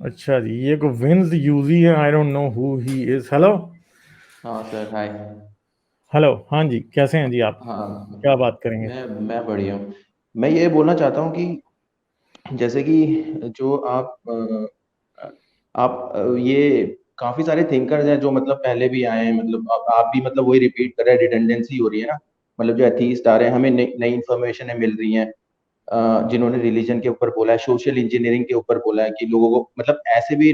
अच्छा जी, ये को विंस यूजी है। I don't know who he is. Hello. हाँ सर, हाय। हेलो, हाँ जी, कैसे हैं जी आप? हाँ, क्या बात करेंगे? मैं बढ़िया हूँ। मैं ये बोलना चाहता हूँ कि जैसे कि जो ये काफी सारे थिंकर्स हैं जो मतलब पहले भी आए हैं, मतलब आप भी मतलब वही रिपीट कर रहे हैं, रिडंडेंसी हो रही है ना। मतलब जो एथीस्ट आ रहे हैं, हमें नई नई इन्फॉर्मेशन है मिल रही है। जिन्होंने रिलीजन के ऊपर बोला है, सोशल इंजीनियरिंग के ऊपर बोला है कि लोगों को मतलब ऐसे भी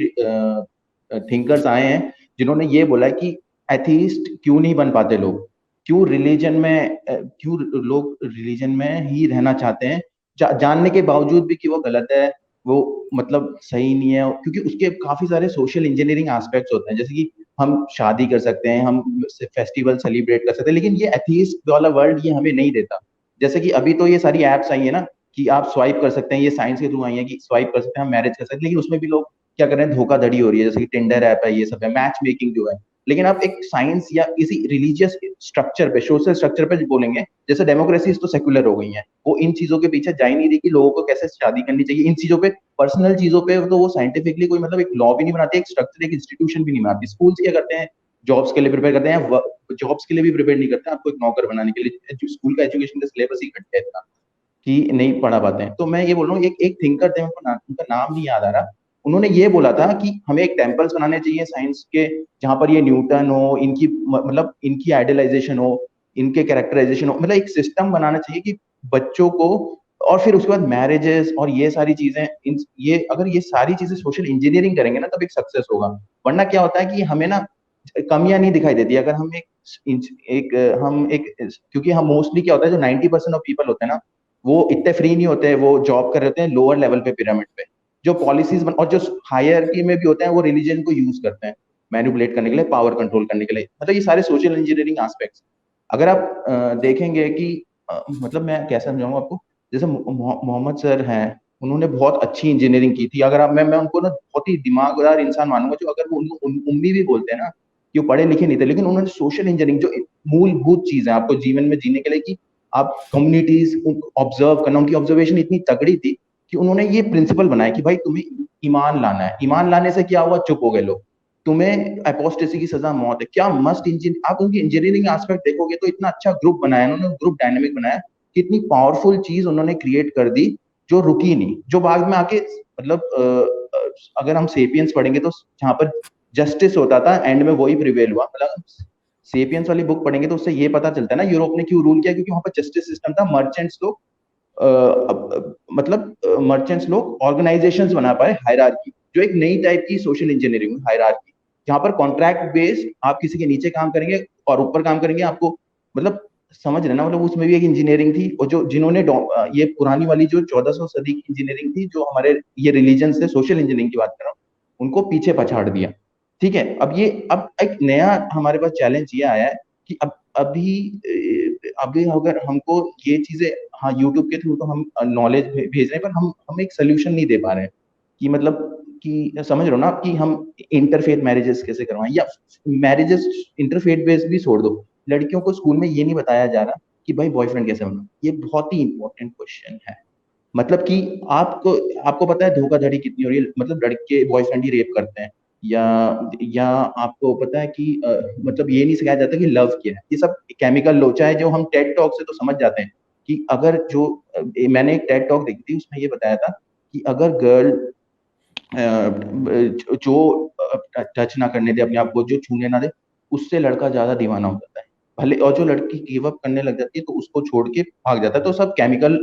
थिंकर्स आए हैं जिन्होंने ये बोला है कि एथीस्ट क्यों नहीं बन पाते लोग, क्यों रिलीजन में क्यों लोग रिलीजन में ही रहना चाहते हैं, जानने के बावजूद भी कि वो गलत है, वो मतलब सही नहीं है, क्योंकि उसके काफी सारे सोशल इंजीनियरिंग एस्पेक्ट्स होते हैं। जैसे कि हम शादी कर सकते हैं, हम फेस्टिवल सेलिब्रेट कर सकते हैं, लेकिन ये एथीस्ट वाला वर्ल्ड ये हमें नहीं देता। जैसे कि अभी तो ये सारी एप्स आई है ना कि आप स्वाइप कर सकते हैं, ये साइंस के थ्रू आई है कि स्वाइप कर सकते हैं, हम मैरिज कर सकते हैं, लेकिन उसमें भी लोग क्या कर रहे हैं, धोखाधड़ी हो रही है। जैसे कि टिंडर ऐप है, ये सब है, मैच मेकिंग जो है। लेकिन आप एक साइंस या किसी रिलीजियस स्ट्रक्चर पे, सोशल स्ट्रक्चर पे बोलेंगे, जैसे डेमोक्रेसी तो सेक्युलर हो गई है, वो इन चीजों के पीछे जा ही नहीं रही कि लोगों को कैसे शादी करनी चाहिए। इन चीजों पे, पर्सनल चीजों पे तो वो साइंटिफिकली कोई मतलब एक लॉ भी नहीं बनाती, एक स्ट्रक्चर, एक इंस्टीट्यूशन भी नहीं बनाती। स्कूल्स क्या करते हैं, जॉब्स के लिए प्रिपेयर करते हैं, जॉब्स के लिए भी प्रिपेयर नहीं करते आपको एक नौकर बनाने के लिए। स्कूल का एजुकेशन का सिलेबस ही घटिया है इतना कि नहीं पढ़ा पाते हैं। तो मैं ये बोल रहा हूँ, एक एक थिंकर थे, उनका नाम नहीं याद आ रहा। उन्होंने ये बोला था कि हमें एक टेम्पल्स बनाने चाहिए साइंस के, जहां पर ये न्यूटन हो, इनकी मतलब इनकी आइडियलाइजेशन हो, इनके कैरेक्टराइजेशन हो, मतलब एक सिस्टम बनाना चाहिए कि बच्चों को। और फिर उसके बाद मैरिजेस और ये सारी चीजें, ये अगर ये सारी चीजें सोशल इंजीनियरिंग करेंगे ना, तब एक सक्सेस होगा। वरना क्या होता है कि हमें ना कमियां नहीं दिखाई देती अगर हम एक क्योंकि हम मोस्टली क्या होता है, जो 90% ऑफ पीपल होते हैं ना, वो इतने फ्री नहीं होते, वो जॉब कर रहे होते हैं लोअर लेवल पे, पिरामिड पे। जो पॉलिसीज और जो हायरकी में भी होते हैं, वो रिलीजन को यूज करते हैं मैनिपुलेट करने के लिए, पावर कंट्रोल करने के लिए। मतलब ये सारे सोशल इंजीनियरिंग एस्पेक्ट्स अगर आप देखेंगे कि मतलब मैं कैसे समझाऊंगा आपको। जैसे मोहम्मद सर हैं, उन्होंने बहुत अच्छी इंजीनियरिंग की थी। अगर आप मैं उनको ना बहुत ही दिमागदार इंसान मानूंगा, जो अगर वो उम्मी भी बोलते हैं ना कि वो पढ़े लिखे नहीं थे, लेकिन उन्होंने सोशल इंजीनियरिंग जो मूलभूत चीज है आपको जीवन में जीने के लिए, कि आप कम्युनिटीज ऑब्जर्व करना, उनकी ऑब्जर्वेशन इतनी तगड़ी थी कि उन्होंने ये प्रिंसिपल बनाया कि भाई तुम्हें ईमान लाना है। ईमान लाने से क्या हुआ, चुप हो गए लोग। तुम्हें अपोस्टेसी की सजा मौत है। क्या मस्त इंजीन, आप उनकी इंजीनियरिंग एस्पेक्ट देखोगे तो इतना अच्छा ग्रुप बनाया उन्होंने, ग्रुप डायनेमिक बनाया, कितनी पावरफुल चीज उन्होंने क्रिएट कर दी, जो रुकी नहीं, जो बाद में आके मतलब अगर हम सेपियंस पढ़ेंगे तो जहां पर जस्टिस होता था एंड में वही प्रिवेल हुआ। मतलब सेपियंस वाली बुक पढ़ेंगे तो उससे ये पता चलता है ना यूरोप ने क्यों रूल किया, क्योंकि वहां पर जस्टिस सिस्टम था। मर्चेंट्स लोग मतलब मर्चेंट्स लोग ऑर्गेनाइजेशंस बना पाए, हायरार्की, जो एक नई टाइप की सोशल इंजीनियरिंग हायरार्की, जहां पर कॉन्ट्रैक्ट बेस्ड आप किसी के नीचे काम करेंगे और ऊपर काम करेंगे आपको, मतलब समझ रहे ना, मतलब उसमें भी एक इंजीनियरिंग थी। और जो जिन्होंने ये पुरानी वाली जो 1400 सदी की इंजीनियरिंग थी, जो हमारे ये रिलीजन से सोशल इंजीनियरिंग की बात कर रहा हूँ, उनको पीछे पछाड़ दिया। ठीक है, अब एक नया हमारे पास चैलेंज ये आया है कि अभी अगर हमको ये चीजें, हाँ यूट्यूब के थ्रू तो हम नॉलेज भेज रहे हैं, पर हम एक सोल्यूशन नहीं दे पा रहे हैं कि मतलब कि समझ रहे हो ना आप, कि हम इंटरफेथ मैरिजेस कैसे करवाएं, या मैरिजेस इंटरफेथ बेस्ड भी छोड़ दो। लड़कियों को स्कूल में ये नहीं बताया जा रहा कि भाई बॉयफ्रेंड कैसे बनना। ये बहुत ही इंपॉर्टेंट क्वेश्चन है। मतलब कि आपको आपको पता है धोखाधड़ी कितनी हो रही है, मतलब लड़के बॉयफ्रेंड ही रेप करते हैं, या या आपको पता है कि मतलब ये नहीं सिखाया जाता कि लव क्या है। ये सब केमिकल लोचा है, जो हम टेड टॉक से तो समझ जाते हैं कि अगर जो मैंने एक टेड टॉक देखी थी, उसमें ये बताया था कि अगर गर्ल जो टच ना करने दे अपने आप को, जो छूने ना दे, उससे लड़का ज्यादा दीवाना हो जाता है भले। और जो लड़की गिव अप करने लग जाती है तो उसको छोड़ के भाग जाता है। तो सब केमिकल,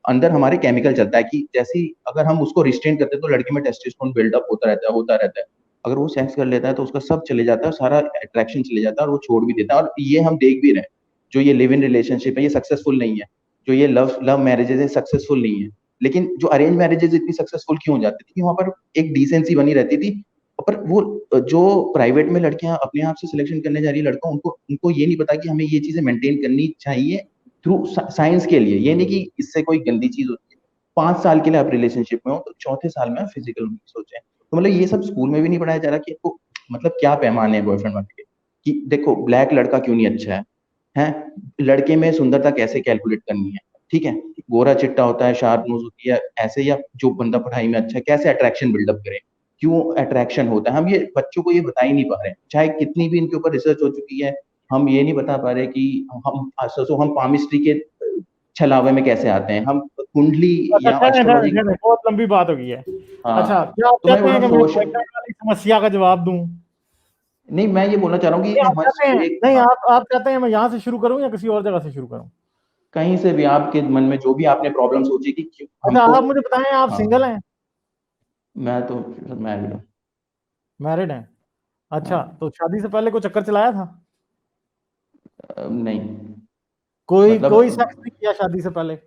अंदर हमारे केमिकल चलता है कि जैसी अगर हम उसको रिस्ट्रेन करते हैं तो लड़के में टेस्टोस्टेरोन बिल्डअप होता रहता है, होता रहता है। अगर वो सेक्स कर लेता है तो उसका सब चले जाता है, सारा अट्रैक्शन चले जाता है, और वो छोड़ भी देता है। और ये हम देख भी रहे हैं, जो ये लिव इन रिलेशनशिप है ये सक्सेसफुल नहीं है, जो ये लव लव मैरिजेज है सक्सेसफुल नहीं है। लेकिन जो अरेंज मैरिजेज इतनी सक्सेसफुल क्यों हो जाती थी, कि वहां पर एक डिसेंसी बनी रहती थी। पर वो जो प्राइवेट में लड़कियां अपने आप से सिलेक्शन करने जा रही है लड़का, उनको उनको ये नहीं पता कि हमें ये चीजें मेंटेन करनी चाहिए थ्रू साइंस के लिए। ये नहीं कि इससे कोई गंदी चीज होती है। 5 साल के लिए आप रिलेशनशिप में हो तो चौथे साल में आप फिजिकल सोचें। तो मतलब ये सब स्कूल में भी नहीं पढ़ाया जा रहा कि आपको मतलब क्या पैमाने हैं बॉयफ्रेंड वाले के, कि देखो ब्लैक लड़का क्यों नहीं अच्छा है लड़के में सुंदरता कैसे कैलकुलेट करनी है। ठीक है, गोरा चिट्टा होता है, शार्प नोज होती है, ऐसे, या जो बंदा पढ़ाई में अच्छा है कैसे अट्रैक्शन बिल्डअप करे, क्यों अट्रैक्शन होता है, हम ये बच्चों को ये बता ही नहीं पा रहे हैं, चाहे कितनी भी इनके ऊपर रिसर्च हो चुकी है, हम ये नहीं बता पा रहे कि हम पामिस्ट्री के छलावे में कैसे आते हैं, हम कुंडली अच्छा या ठहरे ठहरे एस्ट्रोलॉजी। ठहरे, बहुत लंबी बात हो गई है। अच्छा, हाँ, क्या आप तो मैं चाहते बोल हैं रहा कि हूँ मैं सोशल, बॉयफ्रेंड वाली समस्या का जवाब दूं? नहीं मैं ये बोलना चाह रहा हूँ कि नहीं आप चाहते हैं, हमारे एक, नहीं आप चाहते हैं मैं यहाँ से शुरू करूं या किसी और जगह से शुरू करूं? कहीं से भी आपके मन में जो भी आपने प्रॉब्लम सोची कि क्यों अच्छा हमको। आप मुझे बताएं, आप हाँ, सिंगल हैं? मैं तो मैरिड हूँ। मैरिड हैं? अच्छा, हाँ, तो शादी से पहले कोई चक्कर चलाया था? नहीं, कोई कोई सेक्स मतलब नहीं किया शादी से पहले?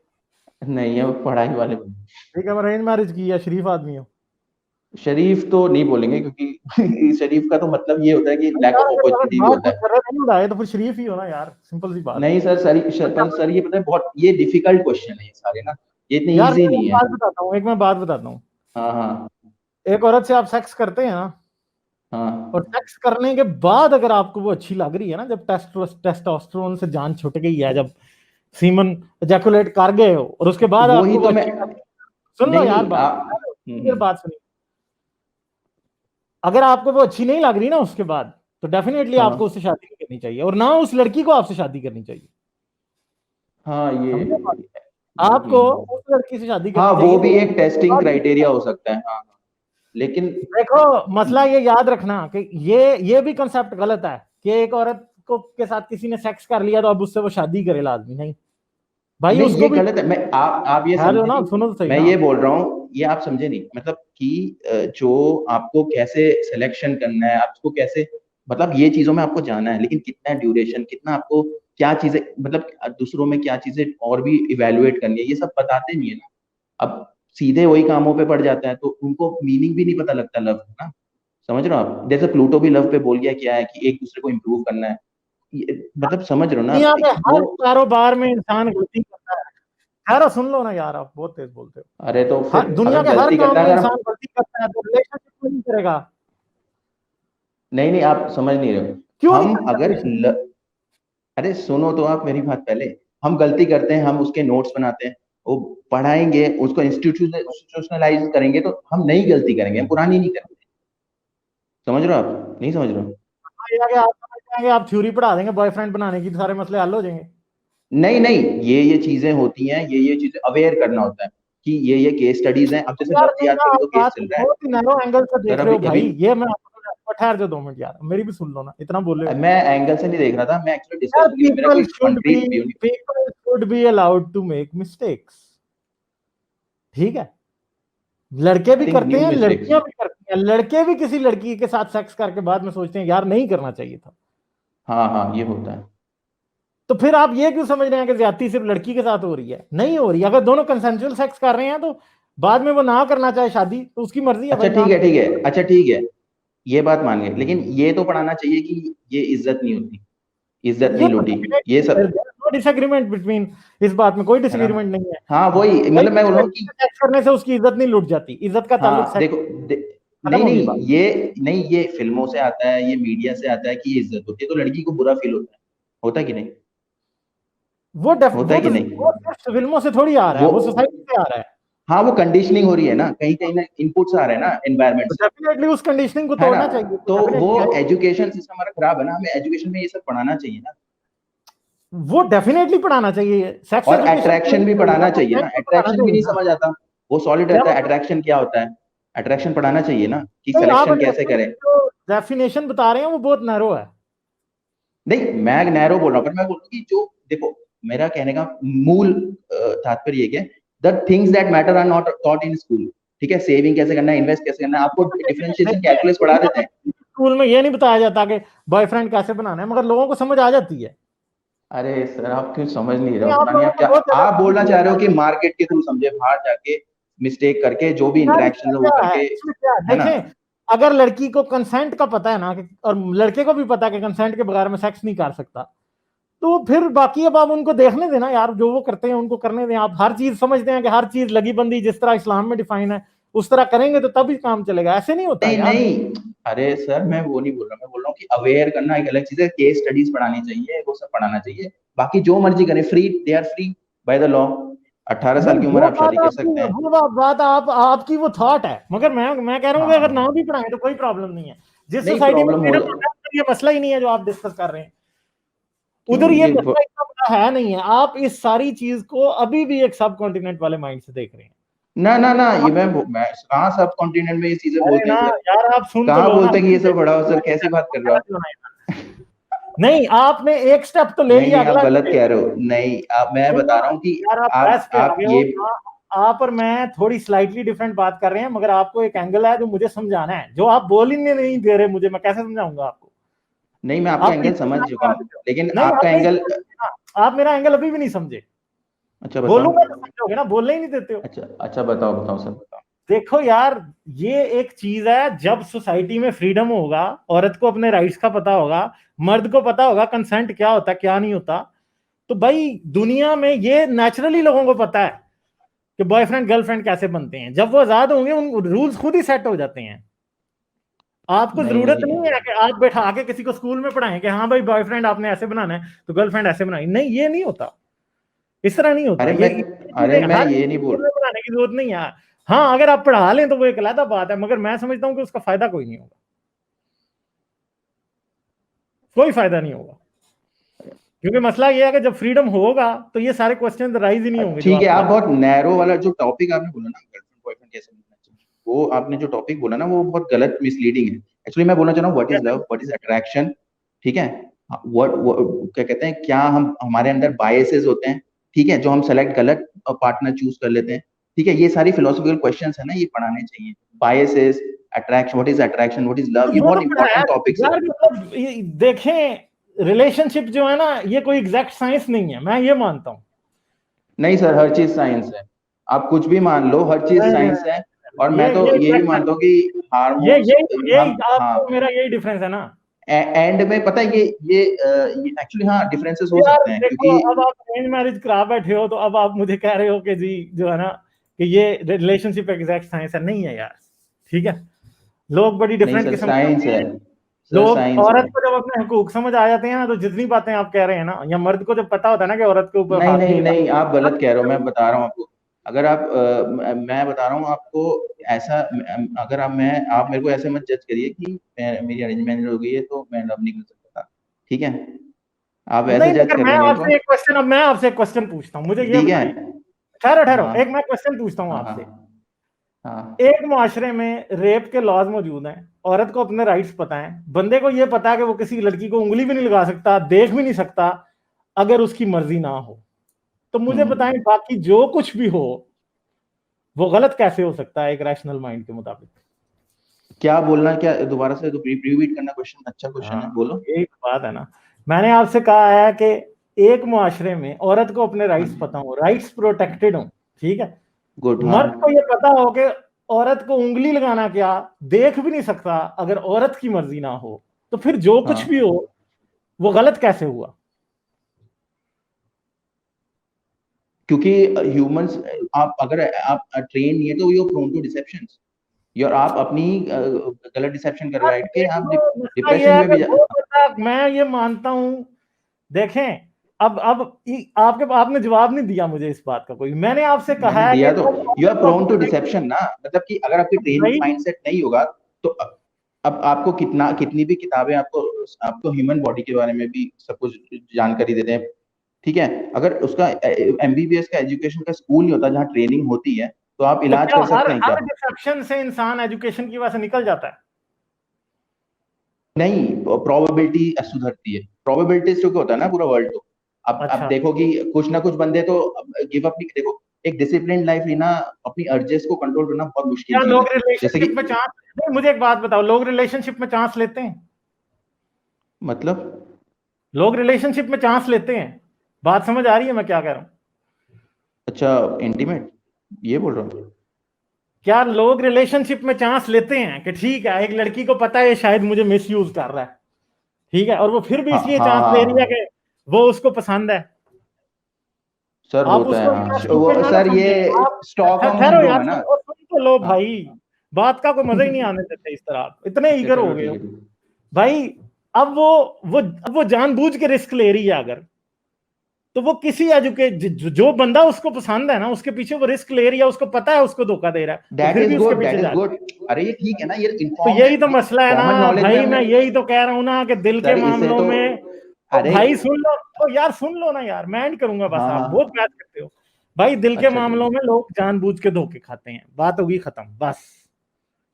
नहीं है, पढ़ाई वाले। ठीक है, मैं अरेंज मैरिज की या शरीफ आदमी हो? शरीफ तो नहीं बोलेंगे, क्योंकि शरीफ का तो मतलब ये होता है कि नहीं लैक यार, ऑफ अगर अगर अपॉर्चुनिटी भी बात होता कोई है। कर रहा नहीं उड़ाए तो फिर शरीफ ही हो ना यार, सिंपल सी बात है। नहीं सर, सर अच्छा, सर ये पता है, बहुत ये डिफिकल्ट क्वेश्चन है ये सारे ना, ये इतने यार इजी मैं नहीं एक है। बात बताता हूँ, एक मैं बात बताता हूँ। हाँ हाँ एक औरत से आप सेक्स करते हैं ना, और हाँ। सेक्स करने के बाद अगर आपको वो अच्छी लग रही है ना, जब टेस्टोस्टेरोन से जान छूट गई है, जब सीमन एजैकुलेट कर गए हो और उसके बाद वो ही आपको वो तो मैं, अच्छी लग रही है, सुन लो नहीं यार नहीं बात, फिर हम्म। बात सुनिए। अगर आपको वो अच्छी नहीं लग रही ना उसके बाद, तो डेफिनेटली आपको हाँ उससे शादी नहीं करनी चाहिए, और ना उस लड़की को आपसे शादी करनी चाहिए। हाँ, समझे बात? आपको हम्म। उस लड़की से शादी हाँ करनी वो चाहिए भी एक जिसके टेस्टिंग बाद क्राइटेरिया हो सकता है, हाँ हाँ। लेकिन देखो, मसला ये याद रखना कि ये भी कंसेप्ट गलत है कि एक औरत को के साथ किसी ने सेक्स कर लिया तो अब उससे वो शादी करे लाजमी नहीं। भाई नहीं ये उसको भी गलत है, मैं आप ये ठहर जाओ समझे ना, नहीं, सुनो तो सही मैं ना। ये बोल रहा हूँ, ये आप समझे नहीं, मतलब कि जो आपको कैसे सिलेक्शन करना है, आपको कैसे, मतलब ये चीजों में आपको जाना है, लेकिन कितना ड्यूरेशन, कितना आपको क्या चीजें, मतलब दूसरों में क्या चीजें और भी इवेलुएट करनी है, ये सब बताते नहीं है ना। अब सीधे वही कामों पे पड़ जाता है, तो उनको मीनिंग भी नहीं पता लगता लव का ना। समझ रहे हो आप, जैसे प्लूटो भी लव पे बोल गया क्या है कि एक दूसरे को इम्प्रूव करना है, मतलब समझ रहे हो ना दुनिया के वो। हर कारोबार में इंसान गलती करता है। खैर सुन लो ना यार, आप बहुत तेज बोलते हो। अरे तो फिर हर दुनिया अगर के हर गलती काम करता है, में अगर इंसान हम, गलती करता है, तो रिलेशनशिप में नहीं करेगा? नहीं नहीं आप समझ नहीं रहे हो, क्यों नहीं हम करता अगर रिलेशनशिप? अरे सुनो तो आप मेरी बात पहले, हम गलती करते हैं, हम उसके नोट्स बनाते हैं, वो पढ़ाएंगे, उसको इंस्टीट्यूशनलाइज करेंगे, तो हम नई गलती करेंगे, हम पुरानी नहीं करेंगे। समझ रहे हो आप, नहीं समझ रहे हो? आगे आप समझ जाएंगे, आप थ्योरी पढ़ा देंगे बॉयफ्रेंड बनाने की, तो सारे मसले हल हो जाएंगे। नहीं नहीं, ये चीजें होती हैं, ये चीजें अवेयर करना होता है कि ये केस स्टडीज हैं, अब जैसे यार लव नहीं जिहाद ना, का भी आप तो केस बात चल रहा है। बहुत ही नैरो एंगल से सर देख रहे अभी हो भाई, अभी ये मैं आपको ठहर जाओ 2 मिनट यार, मेरी भी सुन लो ना, इतना बोले हो। मैं एंगल से नहीं देख रहा था, मैं एक्चुअली यार डिस्कशन के लिए, मेरा कोई कंक्रीट व्यू नहीं। People should be allowed to make mistakes. ठीक है? लड़के आई भी थिंक करते न्यू हैं, मिस्टेक्स। लड़कियां भी करती हैं, लड़के भी किसी लड़की के साथ सेक्स करके बाद में सोचते हैं यार नहीं करना चाहिए था। हाँ हाँ ये होता है। तो फिर आप ये क्यों समझ रहे हैं कि ज्यादती सिर्फ लड़की के साथ हो रही है? नहीं हो रही। अगर दोनों कंसेंसुअल सेक्स कर रहे हैं तो बाद में वो ना करना चाहे शादी, तो उसकी मर्जी है अच्छा भाई, ना ठीक है, करे। ठीक है, अच्छा ठीक है, ये बात मान गए, लेकिन ये तो पढ़ाना चाहिए कि ये इज्जत नहीं होती, इज्जत ये नहीं तो लूटी, ये सब। नो डिसएग्रीमेंट बिटवीन, इस बात में कोई है ना? डिसएग्रीमेंट नहीं है। हाँ वही, भाई मतलब मैं बोल रहा हूँ कि सेक्स करने से उसकी इज्जत नहीं लुट जाती, इज्जत का ताल्लुक हाँ सेक्स, देखो खत्म नहीं होगी नहीं बात। ये, नहीं ये फिल्मों से आता है, ये मीडिया से आता है कि ये इज्जत होती है, तो लड़की को बुरा फील होता है कि नहीं? होता है कि वो नहीं? सिर्फ फिल्मों से थोड़ी आ रहा है, वो, वो सोसाइटी से आ रहा है। हाँ वो कंडीशनिंग हो रही है ना, कहीं कहीं ना इनपुट्स आ रहे हैं ना एनवायरमेंट तो से। डेफिनेटली उस कंडीशनिंग को है ना? तोड़ना चाहिए, तो वो डेफिनेटली है। एजुकेशन सिस्टम हमारा खराब है ना, हमें एजुकेशन में ये सब पढ़ाना चाहिए ना। वो डेफिनेटली पढ़ाना चाहिए, सेक्स और एजुकेशन नहीं अट्रैक्शन भी पढ़ेगा पढ़ाना तो चाहिए ना, सेक्स को पढ़ाना अट्रैक्शन भी चाहिए नहीं ना। समझ आता, वो सॉलिड क्या रहता है, मतलब? अट्रैक्शन क्या होता है, अट्रैक्शन पढ़ाना चाहिए ना, कि नहीं, आप सिलेक्शन कैसे अट्रैक्शन करें। की जो डेफिनेशन बता रहे हैं वो बहुत नैरो है। नहीं मैं नैरो बोल रहा हूँ, पर मैं बोल रहा हूँ कि जो देखो, मेरा कहने का मूल तात्पर्य ये है, the things that matter are not taught in school. ठीक है, सेविंग कैसे करना है, इन्वेस्ट कैसे करना है, आपको देखिए डिफरेंशिएशन देखिए, कैलकुलस पढ़ा देते हैं। स्कूल में ये नहीं बताया जाता कि बॉयफ्रेंड कैसे बनाना है, मगर लोगों को समझ आ जाती है। अरे सर आप क्यों समझ नहीं रहे नहीं, हो, आप पता नहीं लोगों आप को क्या, बहुत ज्यादा आप बोलना चाह रहे हो कि यार, मार्केट के थ्रू समझे, बाहर जाके मिस्टेक करके जो भी इंटरेक्शन है वो करके, इसमें क्या है? है ना? देखें, अगर लड़की को कंसेंट का पता है ना और लड़के को भी पता है कि कंसेंट के बगैर में सेक्स नहीं कर सकता, तो फिर बाकी अब आप उनको देखने देना यार, जो वो करते हैं उनको करने दें। आप हर चीज समझते हैं कि हर चीज लगी बंदी जिस तरह इस्लाम में डिफाइन है उस तरह करेंगे तो तभी काम चलेगा, ऐसे नहीं होता नहीं यार। नहीं, अरे सर मैं वो नहीं बोल रहा, मैं बोल रहा हूँ कि अवेयर करना एक अलग चीज है, केस स्टडीज पढ़ानी चाहिए, वो सब पढ़ाना चाहिए, बाकी जो मर्जी करें, free, they are free by the law. 18 साल की उम्र वो आप बात शादी कर आपकी, सकते हैं। वो बात आप आपकी वो थॉट है, मगर मैं कह रहा हूँ कि अगर ना हाँ भी पढ़ाएं तो कोई प्रॉब्लम नहीं है। जिस नहीं सोसाइटी में प्रॉब्लम हो, फ्रीडम होता है उधर ये मसला ही नहीं है जो आप डिस्कस कर रहे हैं। क्यों उधर ये ये मसला इतना बड़ा है नहीं है। आप इस सारी चीज को अभी भी एक सब कॉन्टिनेंट वाले माइंड से देख रहे हैं। ना ना ना, ये आप, मैं कहाँ सब कॉन्टिनेंट में ये चीजें अरे बोलते ना हैं सर? यार, आप सुन तो कहाँ लो ना। बोलते हैं कि ये सब बड़ा हो सर? कैसी बात कर रहे हो आप? नहीं, आपने एक स्टेप तो ले नहीं लिया, नहीं, आप अगला गलत स्टेप। कह रहे हो। नहीं आप, मैं सुनना बता रहा हूँ कि यार, आप बहस पे आ आप गए हो। ये, आप और मैं थोड़ी स्लाइटली डिफरेंट बात कर रहे हैं, मगर आपको एक एंगल है जो मुझे समझाना है, जो आप बोल ही नहीं दे रहे मुझे। मैं कैसे समझाऊंगा आपको? नहीं मैं आपका आप एंगल पीछे से समझ आगे चुका बढ़ा हूँ, देते हो। लेकिन नहीं, आप आपका नहीं एंगल, समझे ना। आप मेरा एंगल अभी भी नहीं समझे। अच्छा बोलूंगा बताओ। तो समझोगे ना, बोलने ही नहीं देते हो। अच्छा अच्छा बताओ बताओ सर बताओ। देखो यार, ये एक चीज है, जब सोसाइटी में फ्रीडम होगा, औरत को अपने राइट्स का पता होगा, मर्द को पता होगा कंसेंट क्या होता है क्या नहीं होता, तो भाई दुनिया में ये नेचुरली लोगों को पता है कि बॉयफ्रेंड गर्लफ्रेंड कैसे बनते हैं। जब वो आजाद होंगे उन रूल्स खुद ही सेट हो जाते हैं। आपको नहीं जरूरत नहीं नहीं है कि आप बैठा के किसी को स्कूल में पढ़ाएं कि हाँ भाई बॉयफ्रेंड आपने ऐसे बनाना है तो गर्लफ्रेंड ऐसे बनाई। नहीं, ये नहीं होता। इस तरह नहीं होता अरे ये मैं, अरे मैं हर ये नहीं स्कूल बोल, में पढ़ाने की जरूरत नहीं है। हाँ, अगर आप पढ़ा लें तो वो एक अलग बात है, मगर मैं समझता हूँ कि उसका फायदा कोई नहीं होगा। कोई फायदा नहीं होगा, क्योंकि मसला ये है कि जब फ्रीडम होगा तो ये सारे क्वेश्चन राइज ही नहीं होंगे जो ठीक है। आप आप कर। बहुत नैरो वाला जो टॉपिक आपने बोला ना, गर्लफ्रेंड बॉयफ्रेंड कैसे बनना चाहिए, वो आपने जो टॉपिक बोला ना वो बहुत गलत, मिसलीडिंग है। एक्चुअली मैं बोलना चाह रहा हूँ what is love, what is attraction, ठीक है? व्हाट क्या कहते हैं, क्या हम, हमारे अंदर बायसेस होते हैं, ठीक है, जो हम सेलेक्ट गलत पार्टनर चूज कर लेते हैं, ठीक है? ये सारी फिलोसॉफिकल क्वेश्चंस है ना, ये पढ़ाने चाहिए। Biases, attraction, what is attraction, what is तो लव, ये वो बहुत तो पढ़ाया इंपॉर्टेंट टॉपिक्स है। यार, मतलब देखें, रिलेशनशिप जो है ना, ये कोई एग्जैक्ट साइंस नहीं है, मैं ये मानता हूँ। नहीं सर, हर चीज साइंस है। आप कुछ भी मान लो, हर चीज साइंस है। और मैं तो ये ये भी मानता हूँ कि ये हार्मोन्स, यही यही हम, आपको हाँ, मेरा यही डिफरेंस है ना। एंड में पता है ये एक्चुअली हाँ डिफरेंसेस हो यार सकते हैं देखो, क्योंकि, अब आप अरेंज मैरिज करा बैठे हो तो अब आप मुझे कह रहे हो कि जी जो है ना, कि ये रिलेशनशिप एग्जैक्ट साइंस है। नहीं है यार, ठीक है। लोग बड़ी नहीं डिफरेंट सर किस्म के साइंस होते है, हैं। सर लोग, साइंस है। औरत को जब अपने हुकूक समझ आ जाते हैं ना, तो जितनी बातें आप कह रहे हैं ना, या मर्द को जब पता होता है ना कि औरत के ऊपर नहीं हाथ नहीं नहीं लगा। नहीं, आप गलत कह रहे हो, मैं बता रहा हूँ आपको। अगर आप मैं बता रहा हूँ आपको, ऐसा, अगर आप मेरे को ऐसे मत जज करिए कि मेरी अरेंज मैरिज हो गई है तो मैं लव नहीं कर सकता था, ठीक है? आप ऐसे नहीं, जज मगर कर रहे मैं हैं मेरे को, आपसे एक क्वेश्चन, अब मैं आपसे एक क्वेश्चन पूछता हूँ, मुझे ये ठीक है? बताइए। ठहरो ठहरो, हाँ एक मैं क्वेश्चन पूछता हूँ हाँ हाँ आपसे। हाँ। एक मुआशरे में रेप के लॉज मौजूद हैं, औरत को अपने राइट्स पता है, बंदे को यह पता है कि वो किसी लड़की को उंगली भी नहीं लगा सकता, देख भी नहीं सकता अगर उसकी मर्जी ना हो। तो मुझे बताएं, हम्म। बाकी जो कुछ भी हो वो गलत कैसे हो सकता है एक रैशनल माइंड के मुताबिक? क्या बोलना, क्या दोबारा से तो रिपीट करना क्वेश्चन, अच्छा क्वेश्चन है, हाँ, बोलो। यही तो बात है ना। मैंने आपसे कहा है कि एक मुआशरे में औरत को अपने हाँ राइट्स जी, पता हो, राइट्स प्रोटेक्टेड हो, ठीक है। गुड, हाँ। मर्द को यह पता हो कि औरत को उंगली लगाना क्या, देख भी नहीं सकता अगर औरत की मर्जी ना हो, तो फिर जो कुछ भी हाँ, हो वो गलत कैसे हुआ? क्योंकि ह्यूमंस, आप अगर आप ट्रेन नहीं है तो यू प्रोन टू डिसेप्शन, और आप अपनी गलत डिसेप्शन कर यार बैठ के देख आप लो, मसला डिप्रेशन ये है में कि भी वो बंदा, मैं ये मानता हूं। देखें, अब आपके आपने जवाब नहीं दिया मुझे इस बात का। कोई, मैंने आपसे मैंने कहा है कि दिया तो, जब यू आर औरत को प्रोन टू अपने डिसेप्शन ना, मतलब कि अगर आपकी ट्रेन भाई, माइंडसेट नहीं होगा तो अब आपको कितनी भी किताबें आपको आपको ह्यूमन बॉडी के बारे में भी सब कुछ जानकारी देते हैं, ठीक है? अगर उसका एमबीबीएस का एजुकेशन का स्कूल नहीं होता जहाँ ट्रेनिंग होती है, तो आप तो इलाज क्या कर हर सकते हैं क्या? हर डिसेप्शन से इंसान एजुकेशन की वजह से निकल जाता है? नहीं, प्रोबेबिलिटी सुधरती है, प्रोबेबिलिटी से क्या होता है ना पूरा वर्ल्ड। तो अब अच्छा, देखो कि कुछ ना कुछ बंदे तो गिव अप नहीं, देखो, एक डिसिप्लिन लाइफ लेना, अपनी अर्जेस को कंट्रोल करना बहुत मुश्किल क्या चीज लोग है। जैसे रिलेशनशिप कि, में चांस, नहीं मुझे एक बात बताओ, लोग रिलेशनशिप में चांस लेते हैं? मतलब, लोग रिलेशनशिप में चांस लेते हैं? बात समझ आ रही है मैं क्या कह रहा हूं? अच्छा, इंटीमेट, ये बोल रहा हूँ। क्या लोग रिलेशनशिप में चांस लेते हैं कि ठीक है, एक लड़की को पता है शायद मुझे मिस यूज कर रहा है, ठीक है, और वो फिर भी हाँ इसलिए हाँ चांस ले रही है हाँ कि वो उसको पसंद है? सर, आप होता है उसको इतना हाँ, स्टूपिड वो ना सर ये समझें आप। स्टॉकहोम ठहरो सिंड्रोम यार, है ना। सुन तो लो हाँ भाई। बात का कोई मजा ही नहीं आने देते इस तरह, आप इतने अच्छा ईगर हो चलो गए ठीक हो है ठीक भाई। अब वो जानबूझ के रिस्क ले रही है अगर, तो वो किसी जो बंदा उसको पसंद है ना, उसके पीछे वो रिस्क ले रही है, उसको पता है उसको धोखा दे रहा है, तो दैट फिर इज भी उसके गुड, पीछे दैट इज जा रहा है। गुड। अरे ये ठीक है ना, ये तो इन्फॉर्म्ड यही तो मसला है ना कॉमन नॉलेज में भाई, हमने। मैं यही तो कह रहा हूँ ना कि दिल के सर इसे मामलों तो, में तो अरे भाई सुन लो, तो यार सुन लो ना यार, मैं एंड करूंगा बस, हाँ आप बहुत हाँ, बात करते हो भाई। दिल के अच्छा ठीक मामलों है। में लोग जानबूझ के धोखे खाते हैं, बात होगी खत्म बस।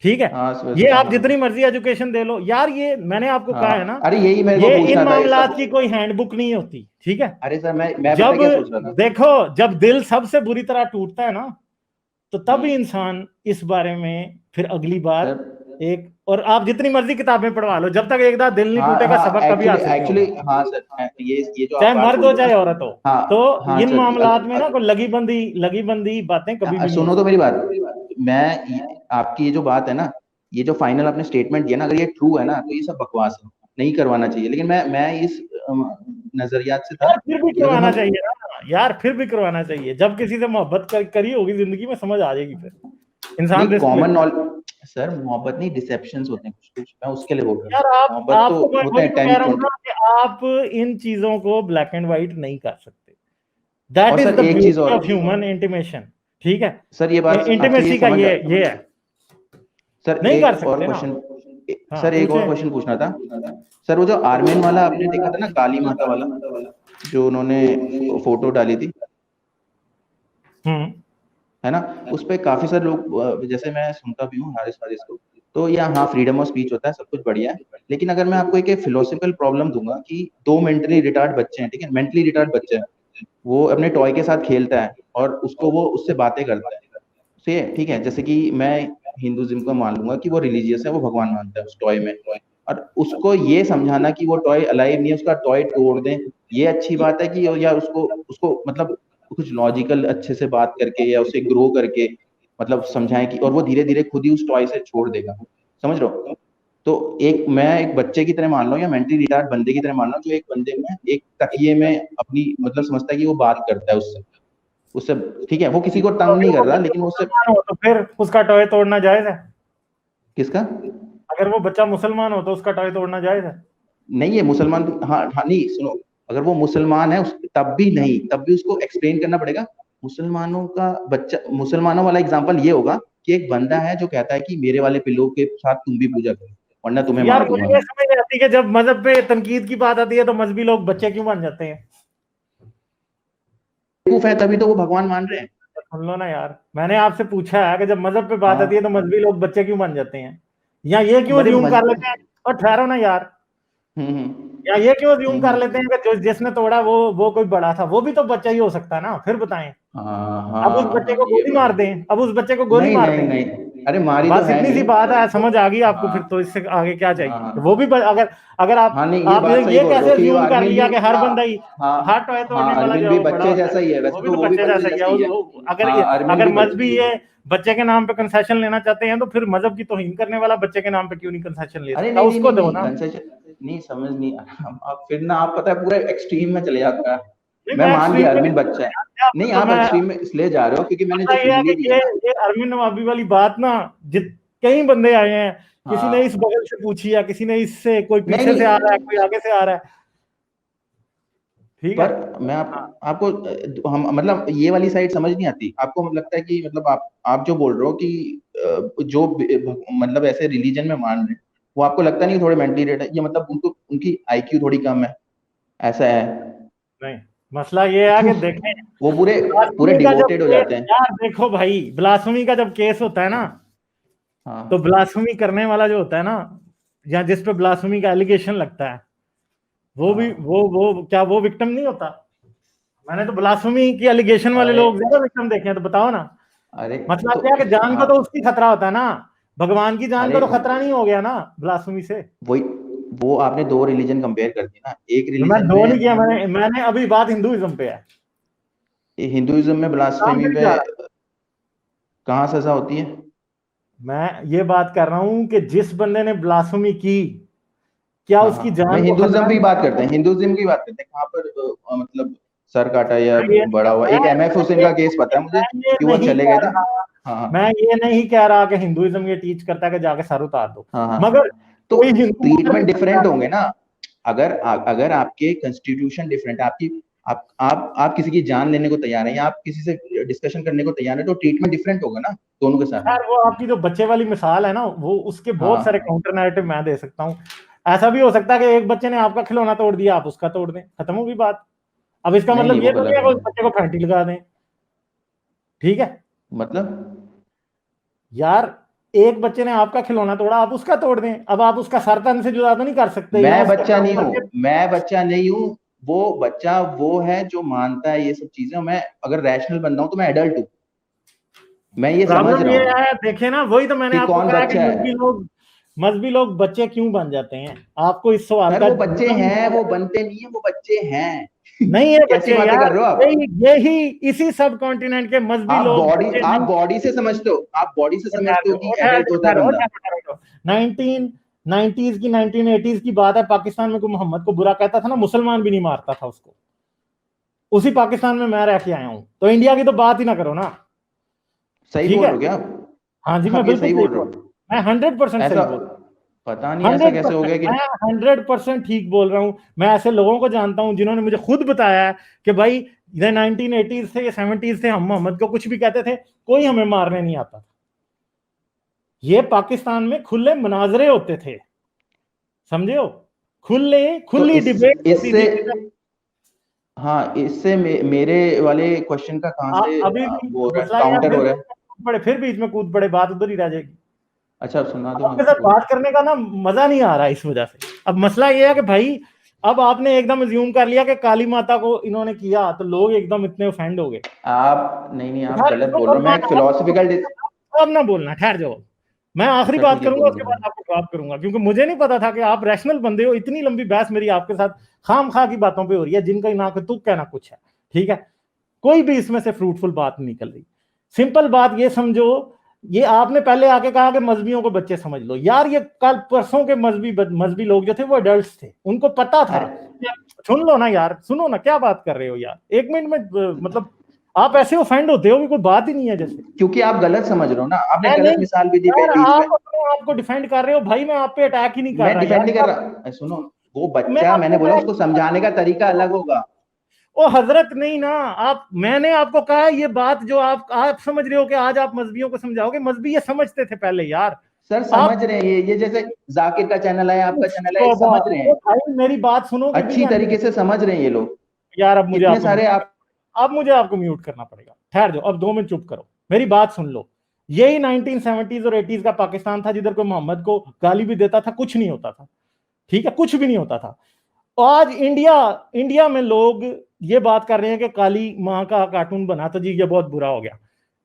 ठीक है, हाँ ये वैसे आप हाँ जितनी मर्जी एजुकेशन दे लो यार, ये मैंने आपको कहा है हाँ, ना, अरे यही मेरे को ये इन पूछना था ये मामलात सब। की कोई हैंडबुक नहीं होती। ठीक है, अरे सर मैं पता जब क्या सोच रहा था। देखो, जब दिल सबसे बुरी तरह टूटता है ना, तो तब हम्म, इंसान इस बारे में फिर अगली बार सर एक, और आप जितनी मर्जी किताबें पढ़वा लो, जब तक एक बार दिल नहीं हाँ टूटेगा हाँ, सबक कभी एक्चुअली हासिल नहीं एक्चुअली होगा, हाँ सर, ये जो आप चाहे बात मर्द बोल हो रहे चाहे हो औरत हो। ना, हाँ तो हाँ इन सर, मामलात में ना कोई लगी बंदी बातें कभी भी नहीं हो सुनो तो सकती। मेरी बात। आपकी ये जो बात है ना, ये जो फाइनल आपने स्टेटमेंट दिया ना, अगर ये ट्रू है ना तो ये सब बकवास है, नहीं करवाना चाहिए। लेकिन मैं इस नजरियात से था यार फिर भी कि अगर करवाना हम, चाहिए ना यार, फिर भी करवाना चाहिए, जब किसी से मोहब्बत करी होगी जिंदगी में, समझ आ जाएगी, फिर इंसान नहीं रिस्क कॉमन लेता है। नॉलेज सर, मोहब्बत नहीं, डिसेप्शंस होते हैं कुछ कुछ, मैं उसके लिए बोल रहा हूँ। यार आप मोहब्बत तो आपको मैं होते वही हैं तो कह 10 रहा हूँ 20। ना कि आप इन चीजों को ब्लैक एंड व्हाइट नहीं कर सकते। दैट और इज सर द एक चीज ब्यूटी और, ऑफ ह्यूमन इंटीमेशन। ठीक है, सर ये बात अच्छा ये इंटीमेसी का समझ ये है, सर नहीं कर एक और सकते ना। क्वेश्चन, हाँ सर एक और पूछे। क्वेश्चन पूछना था। सर वो जो आर्मेन वाला आपने देखा था ना, काली माता वाला, जो उन्होंने फोटो डाली थी, हम्म। है ना, उस पे काफी सारे लोग जैसे मैं सुनता भी हूँ हारिस हारिस को, तो या हाँ फ्रीडम ऑफ स्पीच होता है, सब कुछ बढ़िया है। लेकिन अगर मैं आपको एक फिलोसफिकल प्रॉब्लम दूंगा कि दो मेंटली रिटार्ड बच्चे हैं, ठीक है, मेंटली रिटार्ड बच्चे हैं, वो अपने टॉय के साथ खेलता है और उसको वो उससे बातें करता है, सही है, ठीक है, जैसे कि मैं हिंदुज्म को मान लूंगा कि वो रिलीजियस है, वो भगवान मानता है उस टॉय में, और उसको ये समझाना कि वो टॉय अलाइव नहीं है, उसका टॉय तोड़ दें, ये अच्छी बात है कि, या उसको उसको मतलब कुछ लॉजिकल अच्छे से बात करके या उसे ग्रो करके मतलब समझाएं कि, और वो धीरे धीरे खुद ही उस टॉय से छोड़ देगा, समझ रहे हो। तो मैं एक बच्चे की तरह मान लो या मेंटली रिटार्ड बंदे की तरह मान लो, जो एक बंदे में एक तकिए में अपनी मतलब समझता है कि वो बात करता है उससे उससे ठीक है, वो किसी को तंग नहीं अगर कर वो रहा, बच्चा लेकिन वो उससे, मुसलमान हो तो फिर उसका टॉय तोड़ना जायज है। किसका, अगर वो बच्चा मुसलमान हो तो उसका टॉय तोड़ना जायज है। नहीं है मुसलमान, हाँ हाँ, नहीं सुनो, अगर वो मुसलमान है तब भी नहीं, तब भी उसको एक्सप्लेन करना पड़ेगा। मुसलमानों का बच्चा, मुसलमानों वाला एग्जांपल ये होगा कि एक बंदा है जो कहता है कि मेरे वाले पिल्लों के साथ तुम भी पूजा करो वरना तुम्हें यार मार मुझे दूंगा ये मैं। समझ नहीं आती कि जब मजहब पे तनकीद की बात आती है तो मजहबी लोग बच्चे क्यों बन जाते हैं। बेवकूफ है तभी तो वो भगवान मान रहे हैं। सुन लो ना यार, मैंने आपसे पूछा है कि जब मजहब पे बात आती है तो हाँ, मजहबी लोग बच्चे क्यों बन जाते हैं, या ये क्यों बड़े अज्यूम मज कर लेते हैं। और ठहरो ना यार, हम्म या ये क्यों अज्यूम कर लेते हम्म, हैं कि जो जिसने तोड़ा वो कोई बड़ा था, वो भी तो बच्चा ही हो सकता है ना, फिर बताएं। हाँ अब उस हाँ बच्चे को ये गोली बात, मार दें, अब उस बच्चे को गोली नहीं मार नहीं दें, नहीं, अरे मारी तो बस है इतनी सी नहीं, बात है, समझ आ गई आपको, फिर हाँ तो इससे आगे क्या चाहिए। हाँ तो वो भी अगर अगर हाँ, आप नहीं ये आप बात सही ये बोल रहे हो कैसे कि अज्यूम कर अरविंद भी, लिया कि हर हाँ बंदा ही, हाँ हर टॉय तोड़ने हाँ, वाला जो अरविंद है भी वो बड़ा बच्चे होता है। जैसा ही है, वो वैसे भी तो तो वो भी बच्चे बच्चे जैसा ही है। जैसा ही है। अगर हाँ अरविंद अगर भी मजहबी ये बच्चे के नाम पे कंसेशन लेना चाहते हैं, तो फिर मजहब की तौहीन करने वाला बच्चे के नाम पे क्यों नहीं कंसेशन ले अरे सकता, नहीं नहीं उसको नहीं दो नहीं, ना। कंसेशन नहीं, समझ नहीं आप फिर ना, आप पता है पूरा एक्सट्रीम में चले जाता है। नहीं मैं मैं मान एक्सट्रीम गया में अरविंद नहीं बच्चा है, यार, नहीं मतलब आप मैं, एक्सट्रीम में इसलिए जा रहे हो क्योंकि मैंने जो मसला ये है हिंदी कि दी है ना, ये अरविंद नवाबी वाली बात ना, जित कई बंदे आए हैं, किसी ने इस हाँ बगल से पूछी है, किसी ने इससे, कोई नहीं पीछे से आ रहा है, नहीं, कोई आगे से आ रहा है। ठीक है। पर मैं हाँ आपको हम मतलब ये वाली साइड समझ नहीं आती आपको, मतलब लगता है कि मतलब आप जो बोल रहे हो कि जो मतलब ऐसे रिलीजन में मान रहे हैं, वो आपको लगता नहीं थोड़े मेंटली रेट है, ये मतलब उनको उनकी आईक्यू थोड़ी कम है, ऐसा है। नहीं, मसला ये है तो कि देखें, वो पूरे पूरे ब्लास्फेमी का जब डिवोटेड हो केस, जाते हैं। यार देखो भाई, ब्लास्फेमी का जब केस होता है ना, तो हाँ ब्लास्फेमी करने वाला जो होता है ना, या जिस पे ब्लास्फेमी का एलिगेशन लगता है, वो भी हाँ, वो क्या वो विक्टिम नहीं होता। मैंने तो ब्लास्फेमी की एलिगेशन वाले अरे लोग ज्यादा विक्टिम देखे हैं, तो बताओ ना। अरे मतलब तो क्या है कि जान को हाँ, तो उसकी खतरा होता है ना, भगवान की जान अरे को तो खतरा नहीं हो गया ना ब्लास्फेमी से। वही, वो आपने दो रिलीजन कंपेयर कर दिया ना, एक मैं रिलीजन दो नहीं में, किया, मैंने अभी बात हिंदुइज्म पे है। हिंदुइज्म में काम ब्लास्फेमी से नहीं पे जा रहा, कहाँ सजा होती है। मैं ये बात कर रहा हूं कि जिस बंदे ने ब्लास्फेमी की, क्या हाँ उसकी हाँ, मैं जान को हिंदुइज्म खतरा की नहीं बात होता। करते हैं, हिंदुइज्म की बात करते हैं, कहाँ पर मतलब सर काटा या मैं ये बड़ा हुआ, मैं एक एमएफ हुसैन ये का केस पता है मुझे मैं ये कि वो नहीं चले कह गए थे। रहा, हाँ मैं हाँ ये नहीं कह रहा कि हिंदुइज्म ये टीच करता है कि जाके सर उतार दो, हाँ मगर हाँ, तो कोई हिंदू मर ट्रीटमेंट भी सकता डिफरेंट है। होंगे ना, अगर अगर आपके कॉन्स्टिट्यूशन डिफरेंट है, आपकी आप किसी की जान लेने को तैयार हैं या आप किसी से डिस्कशन करने को तैयार है, तो ट्रीटमेंट डिफरेंट होगा ना दोनों के साथ में। यार वो आपकी जो बच्चे वाली मिसाल है ना, वो उसके बहुत सारे हाँ काउंटर नैरेटिव मैं दे सकता हूँ। ऐसा भी हो सकता है कि एक बच्चे ने आपका खिलौना तोड़ दिया, आप उसका तोड़ दें, खत्म होगी बात। अब इसका नहीं नहीं, मतलब वो ये तो नहीं गलत है है। कि उस बच्चे को फैंटी लगा दें। ठीक है मतलब यार, एक बच्चे ने आपका खिलौना तोड़ा, आप उसका तोड़ दें, अब आप उसका सर तन से जुदा तो नहीं कर सकते, या मैं उसके बच्चा नहीं ऊपर के। हूँ, मैं बच्चा नहीं हूँ। वो बच्चा वो है जो मानता है ये सब चीजें। मैं अगर रैशनल बंदा हूँ तो मैं एडल्ट हूँ, मैं ये समझ प्रॉब्लम रहा ये हूँ है, देखे ना, वही तो मैंने कि आपको कौन कहा कि बच्चा है। मजबी लोग बच्चे क्यों बन जाते हैं, आपको इस सवाल सर का वो बच्चे जवाब नहीं हैं, वो मिला। बनते नहीं है, वो बच्चे हैं। नहीं है कैसी बच्चे बातें यार, कर रहे हो आप। यही इसी सब कॉन्टिनेंट के मजबी लोग बच्चे आप नहीं। बॉडी से समझते हो, आप बॉडी से वो ठहर समझते हो जाओ, कि एडल्ट होता है बंदा। 1990s की 1980s की बात है, पाकिस्तान में कोई मोहम्मद को बुरा कहता था ना, मुसलमान भी नहीं मारता था उसको। उसी पाकिस्तान में मैं रह के आया हूं, तो इंडिया की तो बात ही ना करो ना। सही ठीक बोल है, रहे हो क्या आप? हाँ जी, मैं आप ये बिल्कुल सही सही बोल रहे बोल, हो? मैं 100% सही ऐसा बोल, पता नहीं ऐसा हंड्रेड कैसे हो परसेंट गया कि मैं 100% ठीक बोल रहा हूँ। मैं ऐसे लोगों को जानता हूँ जिन्होंने मुझे खुद बताया है कि भाई ये 1980s थे, ये 70s थे, हम मोहम्मद को कुछ भी कहते थे, कोई हमें मारने नहीं आता था। ये पाकिस्तान में खुले मुनाजरे होते थे, समझे हो, तो खुली डिबेट होती इससे थी। हाँ, इससे मेरे वाले क्वेश्चन का कहाँ से अभी भी वो हो रहा है, मसला ये है, काउंटर हो रहा है। फिर बीच में कूद पड़े, बात उधर ही रह जाएगी। अच्छा आप सुना दो ना, आपके साथ बोलो। बात करने का ना मजा नहीं आ रहा इस वजह से। अब मसला ये है कि भाई, अब आपने एकदम अज्यूम कर लिया कि काली माता को इन्होंने किया, तो लोग एकदम इतने ऑफेंड हो गए। आप नहीं नहीं, आप ठहर गलत बोल जाओ, रहे हो। मैं एक फिलोसफिकल। अब ना बोलना, ठहर जाओ। मैं आखिरी अच्छा बात ठीक है, करूंगा, बोलो उसके बोलो। बाद आपको जवाब करूंगा, क्योंकि मुझे नहीं पता था कि आप रैशनल बंदे हो। इतनी लंबी बहस मेरी आपके साथ खाम खा की बातों पे हो रही है, जिनका ना कोई तुक कहना कुछ है। ठीक है, कोई भी इसमें से फ्रूटफुल बात नहीं निकल रही। सिंपल बात ये समझो, ये आपने पहले आके कहा कि मजहबियों को बच्चे समझ लो। यार ये कल परसों के मजहबी लोग जो थे वो अडल्ट थे, उनको पता था। अरे सुन लो ना यार, सुनो ना, क्या बात कर रहे हो यार, 1 मिनट में मतलब आप ऐसे ऑफेंड होते हो कि कोई बात ही नहीं है जैसे। क्योंकि आप गलत समझ रहे हो ना, आपने मैं गलत नहीं मिसाल भी दी यार, बीच में। आप अपने आप को डिफेंड कर रहे हो भाई, मैं आप पे अटैक ही नहीं कर मैं रहा डिफेंड यार। नहीं कर रहा। सुनो, वो मैं बच्चा, आप पे मैंने बोला अटैक उसको नहीं कर समझाने का तरीका रहा। अलग होगा। ओ हजरत नहीं ना, आप, मैंने आपको कहा ये बात जो आप समझ रहे हो कि आज आप मजहबियों को समझाओगे, मजहबी ये समझते थे पहले यार। सर आप समझ रहे हैं, ये जैसे जाकिर का चैनल है, आपका चैनल है, ये तौबा, समझ रहे ओ हैं। भाई मेरी बात सुनोगे भी अच्छी या नहीं? तरीके से समझ रहे हैं ये लोग। यार अब मुझे इतने आपको सारे आप। अब मुझे आपको म्यूट करना पड़ेगा, ठहर जाओ, अब 2 मिनट चुप करो, मेरी बात सुन लो। यही 1970s और 80s का पाकिस्तान था, जिधर कोई मोहम्मद को गाली भी देता था कुछ नहीं होता था। ठीक है, कुछ भी नहीं होता था। आज इंडिया इंडिया में लोग ये बात कर रहे हैं कि काली मां का कार्टून बना तो जी ये बहुत बुरा हो गया।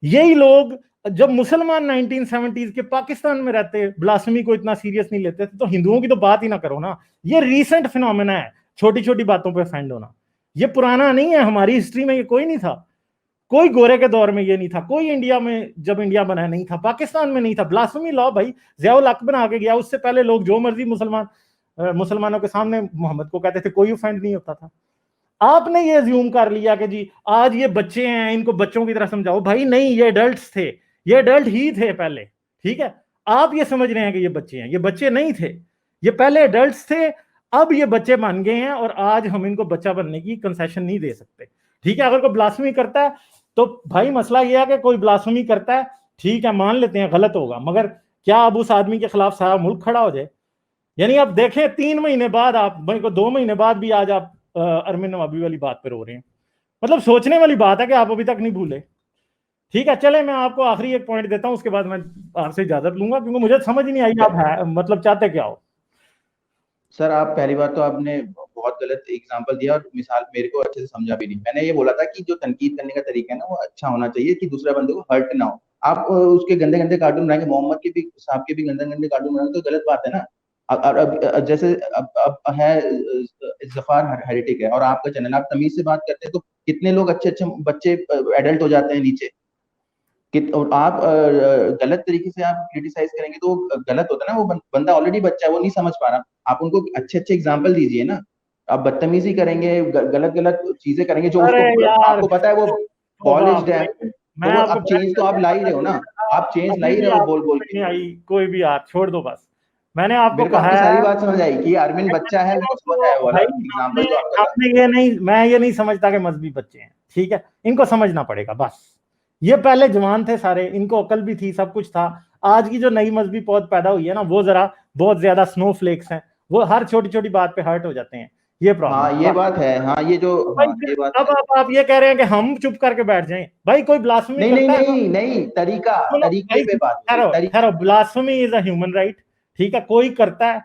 यही लोग जब मुसलमान 1970s के पाकिस्तान में रहते, ब्लास्फेमी को इतना सीरियस नहीं लेते थे, तो हिंदुओं की तो बात ही ना करो ना। ये रीसेंट फिनोमेना है, छोटी छोटी बातों पे ऑफेंड होना। ये पुराना नहीं है, हमारी हिस्ट्री में ये कोई नहीं था। कोई गोरे के दौर में ये नहीं था, कोई इंडिया में जब इंडिया बना नहीं था, पाकिस्तान में नहीं था। ब्लास्फेमी लॉ भाई ज़ियाउल हक बना के गया, उससे पहले लोग जो मर्जी मुसलमानों के सामने मोहम्मद को कहते थे, कोई ऑफेंड नहीं होता था। आपने ये ज्यूम कर लिया कि जी आज ये बच्चे हैं, इनको बच्चों की तरह समझाओ। भाई नहीं, ये अडल्ट थे, ये अडल्ट ही थे पहले। ठीक है, आप ये समझ रहे हैं कि ये बच्चे हैं, ये बच्चे नहीं थे, ये पहले अडल्ट थे। अब ये बच्चे बन गए हैं, और आज हम इनको बच्चा बनने की कंसेशन नहीं दे सकते। ठीक है, अगर कोई ब्लास्फेमी करता है तो भाई मसला ये है कि कोई ब्लास्फेमी करता है, ठीक है मान लेते हैं गलत होगा, मगर क्या अब उस आदमी के खिलाफ सारा मुल्क खड़ा हो जाए? यानी आप देखें 3 महीने बाद, आप भाई को 2 महीने बाद भी आज आप अरमिन नवाबी वाली बात पे रो रहे हैं। मतलब सोचने वाली बात है कि आप अभी तक नहीं भूले। ठीक है, चले मैं आपको आखिरी एक पॉइंट देता हूं, उसके बाद मैं आपसे इजाजत लूंगा, क्योंकि मुझे समझ नहीं आई आप है मतलब चाहते क्या हो। सर आप पहली बात तो आपने बहुत गलत एग्जांपल दिया और मिसाल मेरे को अच्छे से समझा भी नहीं। मैंने ये बोला था कि जो तनकीद करने का तरीका है ना वो अच्छा होना चाहिए, कि दूसरे बंदे को हर्ट ना हो। आप उसके गंदे गंदे कार्टून बनाएंगे, मोहम्मद के भी साहब के भी गंदे गंदे कार्टून बनाएंगे, तो गलत बात है ना। अब जैसे अब है जफार हेरिटिक है और आपका चैनल, आप तमीज से बात करते हैं तो कितने लोग अच्छे अच्छे बच्चे एडल्ट हो जाते हैं नीचे। और आप गलत तरीके से आप क्रिटिसाइज करेंगे तो गलत होता है ना। वो बंदा ऑलरेडी बच्चा है, वो नहीं समझ पा रहा। आप उनको अच्छे अच्छे एग्जाम्पल दीजिए ना। आप बदतमीजी करेंगे, गलत गलत चीजें करेंगे जो अरे उसको, यार, आपको पता है वो तौबा पॉलिश्ड है, भाई, तो मैं वो आपको अब बहस चेंज तो करके आप ला ही पता रहे हो ना। चलेगा, आप चेंज ला अभी ही भी रहे हो आपको बोल बोल समझ के। नहीं आई कोई भी, आप छोड़ दो बस। मैंने आपको मेरे को कहा आपकी सारी है बात समझ आई कि आर्मिन बच्चा है, मेरे को समझ आया वो वाला भाई, एग्जांपल आपने जो आपका था। आपने ये नहीं, मैं ये नहीं समझता कि मजहबी बच्चे हैं, ठीक है, इनको समझना पड़ेगा बस। ये पहले जवान थे सारे, इनको अकल भी थी, सब कुछ था। आज की जो नई मजहबी पौध पैदा हुई है ना, वो जरा बहुत ज्यादा स्नोफ्लेक्स हैं, वो हर छोटी छोटी बात पे हर्ट हो जाते हैं, ये प्रॉब्लम हाँ है ये बस। बात है, हाँ ये जो, भाई हाँ फिर ये बात अब है। आप ये कह रहे हैं कि हम चुप करके बैठ जाएं? भाई कोई ब्लास्फेमी नहीं नहीं करता है ना, नहीं नहीं, तरीका, सुनो तरीके भाई, पे बात हो रही, ठहरो ठहरो, blasphemy is a human right, ठीक है, कोई करता है,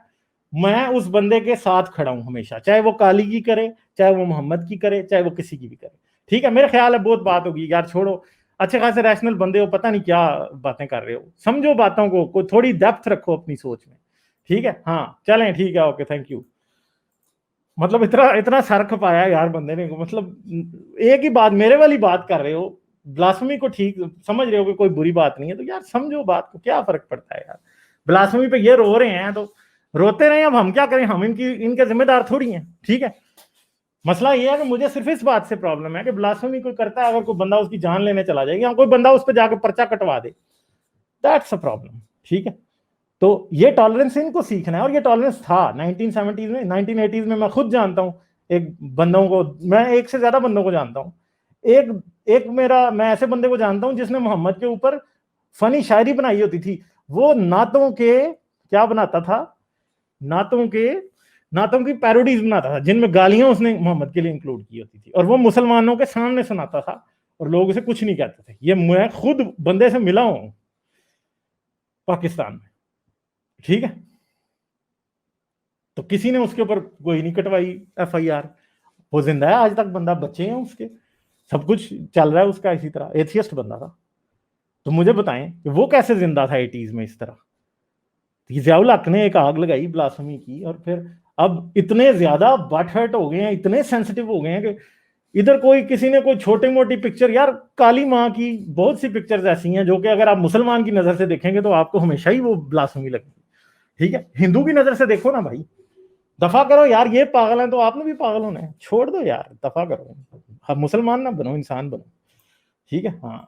मैं उस बंदे के साथ खड़ा हूं हमेशा, चाहे वो काली की करे, चाहे वो मोहम्मद की करे, चाहे वो किसी की भी करे, ठीक है। मेरे ख्याल है बहुत बात होगी यार, छोड़ो, अच्छे खासे रैशनल बंदे हो, पता नहीं क्या बातें कर रहे हो, समझो बातों को थोड़ी डेप्थ रखो अपनी सोच में, ठीक है। हाँ चलें, ठीक है, ओके, थैंक यू। मतलब इतना इतना सर खपाया यार बंदे ने, मतलब एक ही बात, मेरे वाली बात कर रहे हो, ब्लास्फेमी को ठीक समझ रहे हो कि कोई बुरी बात नहीं है, तो यार समझो बात को, क्या फर्क पड़ता है यार। ब्लास्फेमी पे ये रो रहे हैं तो रोते रहे, अब हम क्या करें, हम इनके जिम्मेदार थोड़ी हैं, ठीक है। मसला ये है कि मुझे सिर्फ इस बात से प्रॉब्लम है कि ब्लास्फेमी कोई करता है, अगर कोई बंदा उसकी जान लेने चला जाएगा, या कोई बंदा उस पर जाकर पर्चा कटवा दे, दैट्स अ प्रॉब्लम, ठीक है। तो ये टॉलरेंस इनको सीखना है, और ये टॉलरेंस था 1970s में, 1980s में। मैं खुद जानता हूँ एक बंदों को, मैं एक से ज्यादा बंदों को जानता हूँ। एक एक मेरा, मैं ऐसे बंदे को जानता हूँ जिसने मोहम्मद के ऊपर फनी शायरी बनाई होती थी। वो नातों के क्या बनाता था, नातों के नातों की पैरोडीज बनाता था, जिनमें गालियां उसने मोहम्मद के लिए इंक्लूड की होती थी, और वो मुसलमानों के सामने सुनाता था, और लोग उसे कुछ नहीं कहते थे। ये मैं खुद बंदे से मिला हूं पाकिस्तान में, ठीक है। तो किसी ने उसके ऊपर कोई नहीं कटवाई FIR, वो जिंदा है आज तक, बंदा, बच्चे हैं उसके, सब कुछ चल रहा है उसका इसी तरह, एथियस्ट बंदा था। तो मुझे बताएं कि वो कैसे जिंदा था 80s में इस तरह। जियाउल हक ने एक आग लगाई ब्लास्फेमी की, और फिर अब इतने ज्यादा बट हर्ट हो गए हैं, इतने सेंसिटिव हो गए हैं कि इधर कोई किसी ने कोई छोटी मोटी पिक्चर, यार काली माँ की बहुत सी पिक्चर्स ऐसी हैं जो कि अगर आप मुसलमान की नजर से देखेंगे तो आपको हमेशा ही वो ब्लास्फेमी लगेगी, ठीक है। हिंदू की नजर से देखो ना भाई, दफा करो यार, ये पागल है तो आपने भी पागल होना है, छोड़ दो यार, दफा करो, अब मुसलमान ना बनो, इंसान बनो, ठीक है। हाँ।